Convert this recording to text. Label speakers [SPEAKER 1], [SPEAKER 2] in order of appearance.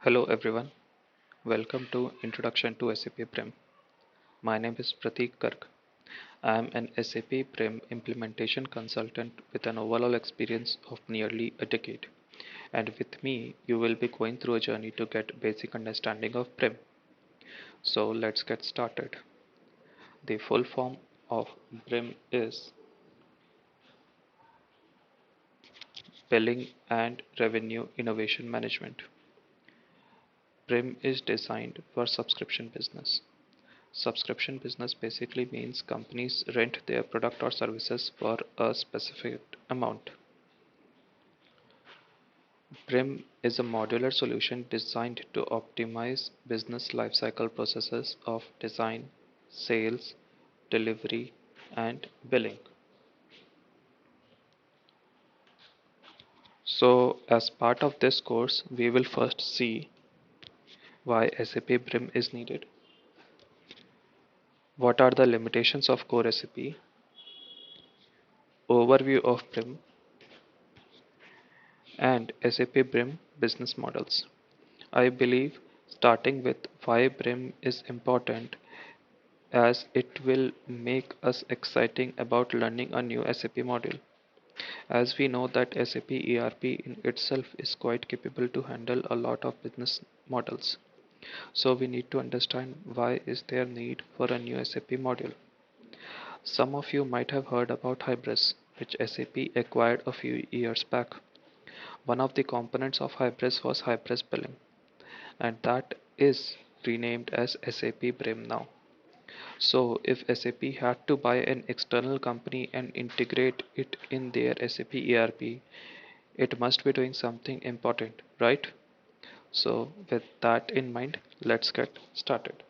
[SPEAKER 1] Hello everyone, welcome to Introduction to SAP BRIM. My name is Prateek Garg. I am an SAP BRIM implementation consultant with an overall experience of nearly a decade. And with me, you will be going through a journey to get basic understanding of BRIM. So let's get started. The full form of BRIM is Billing and Revenue Innovation Management. BRIM is designed for subscription business. Subscription business basically means companies rent their product or services for a specific amount. BRIM is a modular solution designed to optimize business lifecycle processes of design, sales, delivery, and billing. So, as part of this course, we will first see why SAP BRIM is needed, what are the limitations of core SAP, overview of BRIM, and SAP BRIM business models. I believe starting with why BRIM is important as it will make us exciting about learning a new SAP module. As we know that SAP ERP in itself is quite capable to handle a lot of business models. So we need to understand why is there need for a new SAP module. Some of you might have heard about Hybris, which SAP acquired a few years back. One of the components of Hybris was Hybris Billing, and that is renamed as SAP BRIM now. So if SAP had to buy an external company and integrate it in their SAP ERP, it must be doing something important, right? So with that in mind, let's get started.